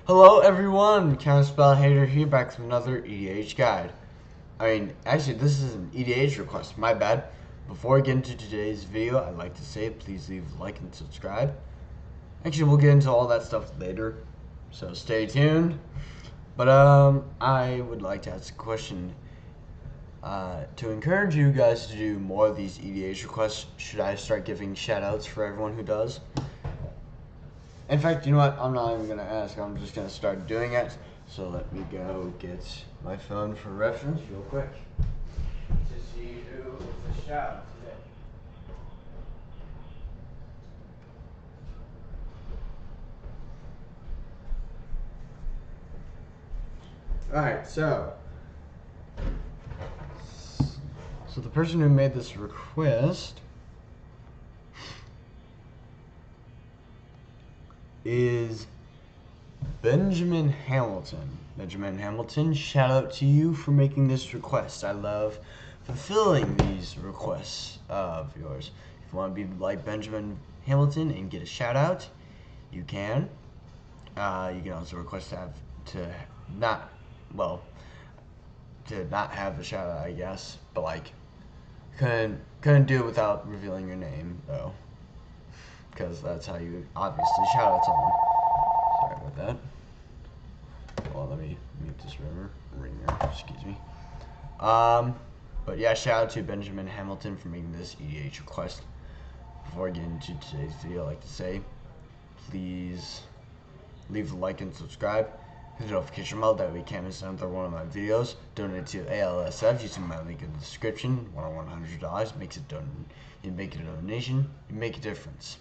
Hello everyone, Counterspell Hater here, back with another EDH guide. Actually this is an EDH request, my bad. Before I get into today's video, I'd like to say please leave a like and subscribe. Actually, we'll get into all that stuff later, so stay tuned. But I would like to ask a question. To encourage you guys to do more of these EDH requests, should I start giving shoutouts for everyone who does? In fact, you know what? I'm not even going to ask. I'm just going to start doing it. So let me go get my phone for reference real quick to see who is a shout today. Alright, so the person who made this request is Benjamin Hamilton. Benjamin Hamilton, shout out to you for making this request. I love fulfilling these requests of yours. If you want to be like Benjamin Hamilton and get a shout out, you can. You can also request to not have a shout out, I guess, but like couldn't do it without revealing your name though, because that's how you obviously shout out someone. Sorry about that. Well, let me mute this ringer. Excuse me. But yeah, shout out to Benjamin Hamilton for making this EDH request. Before I get into today's video, I'd like to say, please leave a like and subscribe. Hit the notification bell, that way you can't miss another one of my videos. Donate to ALSF using my link in the description. $100 makes it you make a donation, you make a difference.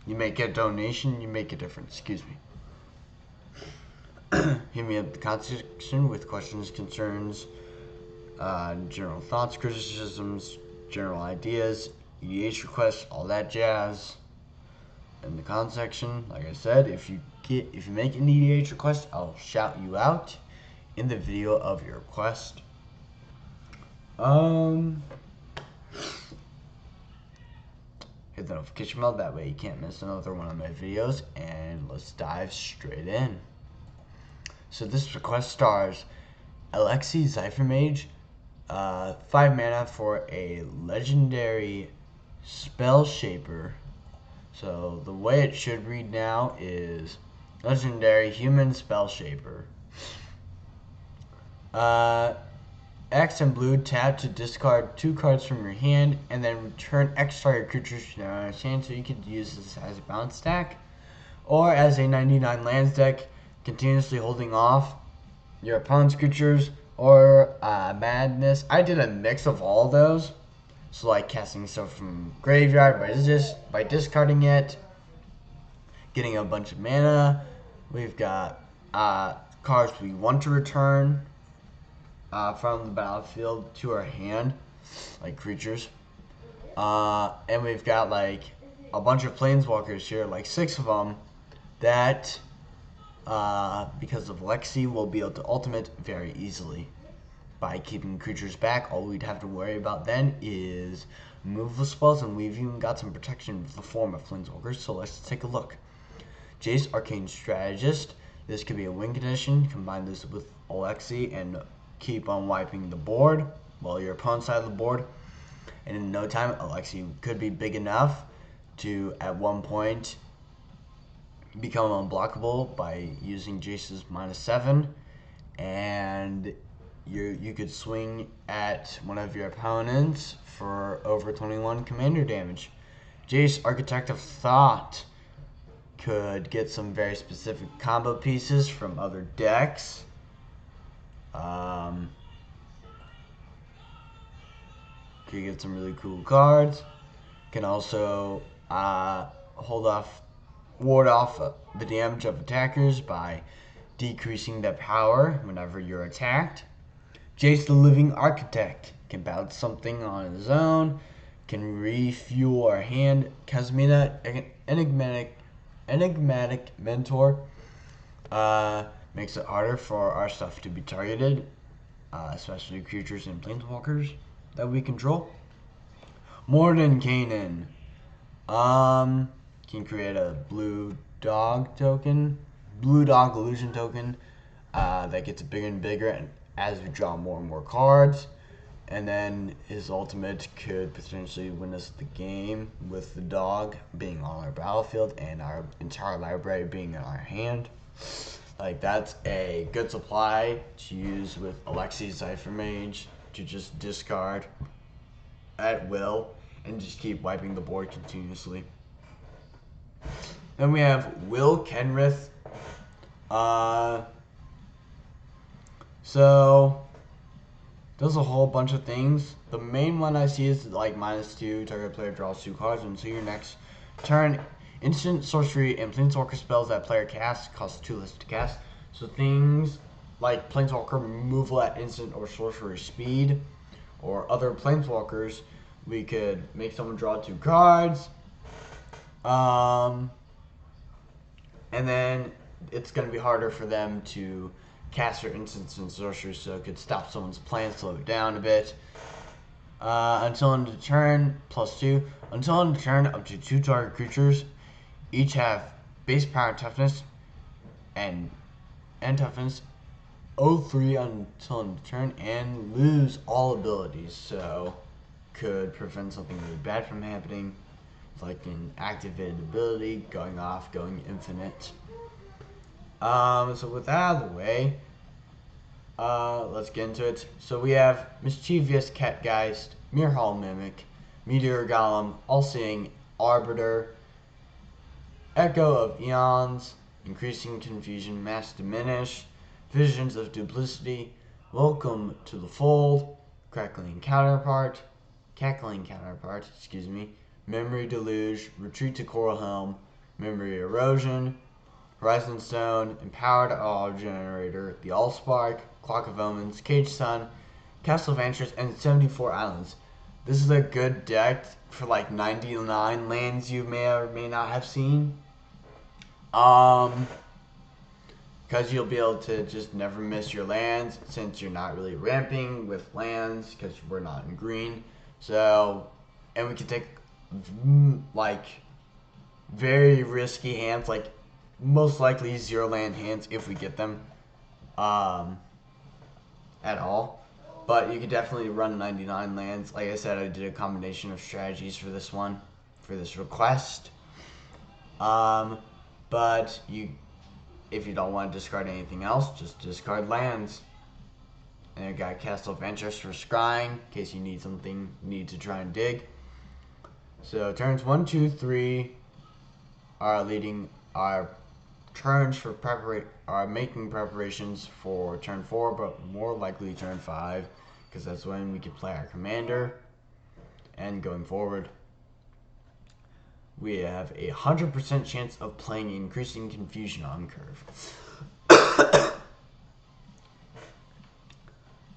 You make a donation, you make a difference. Excuse me. Hit me up in the comment section with questions, concerns, general thoughts, criticisms, general ideas, EDH requests, all that jazz. In the comment section, like I said, if you make an EDH request, I'll shout you out in the video of your request. Hit the notification bell, that way you can't miss another one of my videos, and let's dive straight in. So this request stars Alexi, Zypher Mage, 5 mana for a legendary spell shaper. So the way it should read now is legendary human spell shaper. X and blue, tap to discard 2 cards from your hand and then return X target creatures to your hand, so you could use this as a bounce stack or as a 99 lands deck, continuously holding off your opponent's creatures or madness. I did a mix of all those. So like casting stuff from graveyard by discarding it, getting a bunch of mana. We've got cards we want to return from the battlefield to our hand, like creatures. And we've got like a bunch of planeswalkers here, like 6 of them, that because of Alexi will be able to ultimate very easily. By keeping creatures back, all we'd have to worry about then is removal spells, and we've even got some protection in the form of planeswalkers, so let's take a look. Jace, Arcane Strategist. This could be a win condition. Combine this with Alexi and keep on wiping the board, well, your opponent's side of the board. And in no time, Alexi could be big enough to, at one point, become unblockable by using Jace's -7, and you could swing at one of your opponents for over 21 commander damage. Jace, Architect of Thought, could get some very specific combo pieces from other decks. Could get some really cool cards. Can also ward off the damage of attackers by decreasing their power whenever you're attacked. Jace the Living Architect can bounce something on his own, can refuel our hand. Kazmina, Enigmatic Mentor, makes it harder for our stuff to be targeted, especially creatures and planeswalkers that we control. Morden Kanan, can create a blue dog token blue dog illusion token that gets bigger and bigger and as we draw more and more cards. And then his ultimate could potentially win us the game with the dog being on our battlefield and our entire library being in our hand. Like, that's a good supply to use with Alexi Zypher Mage to just discard at will and just keep wiping the board continuously. Then we have Will Kenrith. So does a whole bunch of things. The main one I see is like -2, target player draws 2 cards until your next turn. Instant sorcery and planeswalker spells that player casts cost 2 less to cast. So things like planeswalker removal at instant or sorcery speed, or other planeswalkers, we could make someone draw 2 cards. And then it's going to be harder for them to cast their instants and sorceries, so it could stop someone's plan, slow it down a bit. Until end of turn, +2. Until end of turn, up to 2 target creatures each have base power toughness and toughness 0-3 until end of turn and lose all abilities, so could prevent something really bad from happening, like an activated ability going off, going infinite. So with that out of the way, let's get into it. So we have Mischievous Catgeist, Mirehall Mimic, Meteor Golem, All-Seeing Arbiter, Echo of Eons, Increasing Confusion, Mass Diminish, Visions of Duplicity, Welcome to the Fold, Cackling Counterpart, Memory Deluge, Retreat to Coral Helm, Memory Erosion, Horizon Stone, Empowered All Generator, the Allspark, Clock of Omens, Cage Sun, Castle of Vantress, and 74 Islands. This is a good deck for like 99 lands you may or may not have seen. Because you'll be able to just never miss your lands since you're not really ramping with lands because we're not in green. So, and we can take like very risky hands, like most likely 0 land hands if we get them at all. But you could definitely run 99 lands. Like I said, I did a combination of strategies for this one, for this request. But if you don't want to discard anything else, just discard lands. And you got Castle of Vantress for scrying, in case you need something, need to try and dig. So turns 1, 2, 3 are leading our turns for making preparations for turn 4, but more likely turn 5, because that's when we can play our commander. And going forward, we have a 100% chance of playing Increasing Confusion on curve.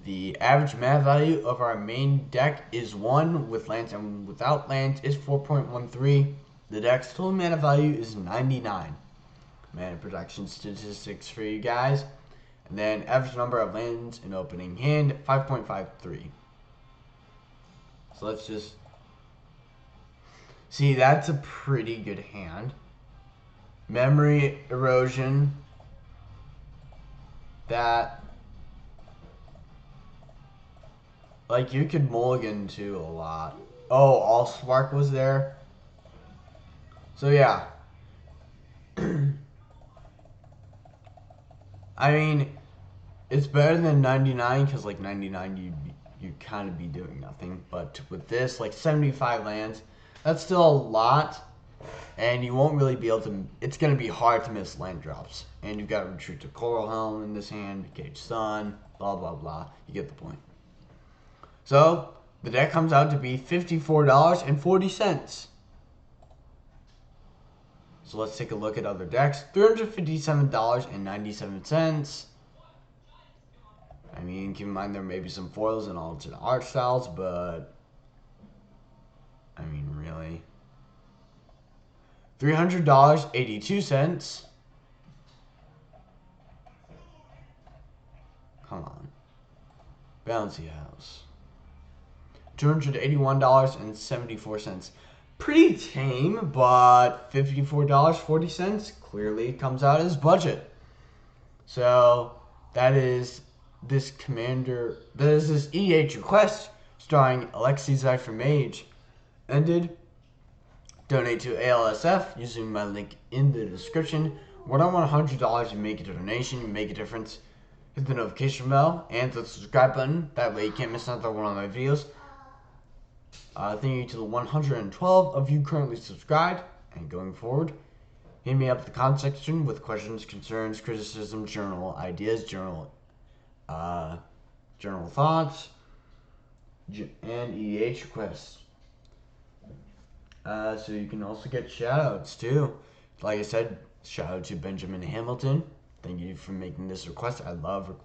The average mana value of our main deck is 1 with lands, and without lands is 4.13. The deck's total mana value is 99. Mana production statistics for you guys. And then average number of lands in opening hand, 5.53. So let's just see, that's a pretty good hand. Memory Erosion. That, like, you could mulligan to a lot. Oh, Allspark was there. So yeah. I mean, it's better than 99, because like 99 you'd kind of be doing nothing. But with this, like 75 lands, that's still a lot. And you won't really be able to, it's going to be hard to miss land drops. And you've got Retreat to Coral Helm in this hand, Cage Sun, blah blah blah. You get the point. So, the deck comes out to be $54.40. So let's take a look at other decks. $357.97. I mean, keep in mind there may be some foils and alternate art styles, but I mean, really. $300.82. Come on. Bouncy House. $281.74. Pretty tame, but $54.40 clearly comes out as budget. So that is this commander. That is this EDH request starring Alexi, Zypher, Mage ended. Donate to ALSF using my link in the description. When I want $100, you make a donation, you make a difference. Hit the notification bell and the subscribe button. That way you can't miss another one of my videos. Thank you to the 112 of you currently subscribed. And going forward, hit me up in the comment section with questions, concerns, criticisms, journal ideas, journal thoughts, and EDH requests. So you can also get shoutouts too. Like I said, shout out to Benjamin Hamilton. Thank you for making this request. I love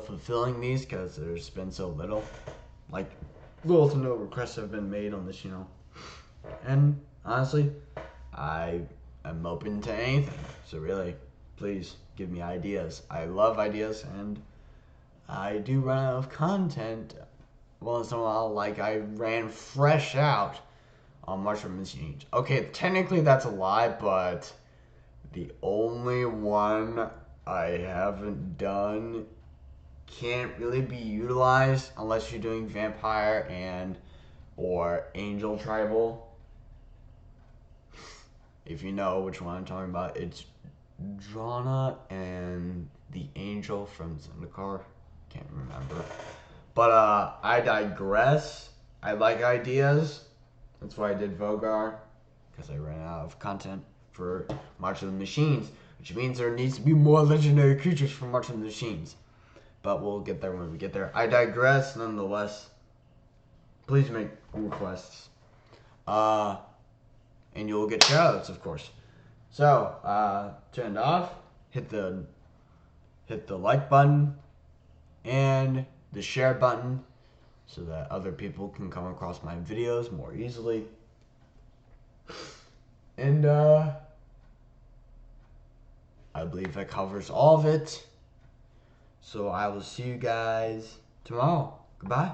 fulfilling these because there's been so little, like little to no requests have been made on this channel. And honestly, I am open to anything. So really, please give me ideas. I love ideas, and I do run out of content once in a while. Like I ran fresh out on Mushroom Machines. Okay, technically that's a lie, but the only one I haven't done can't really be utilized unless you're doing Vampire and or Angel Tribal. If you know which one I'm talking about, it's Drana and the Angel from Zendikar. Can't remember. But I digress. I like ideas. That's why I did Vogar, because I ran out of content for March of the Machines, which means there needs to be more legendary creatures for March of the Machines. But we'll get there when we get there. I digress, nonetheless. Please make requests. And you'll get shoutouts, of course. So, to end off, hit the like button and the share button so that other people can come across my videos more easily. And I believe that covers all of it. So I will see you guys tomorrow. Goodbye.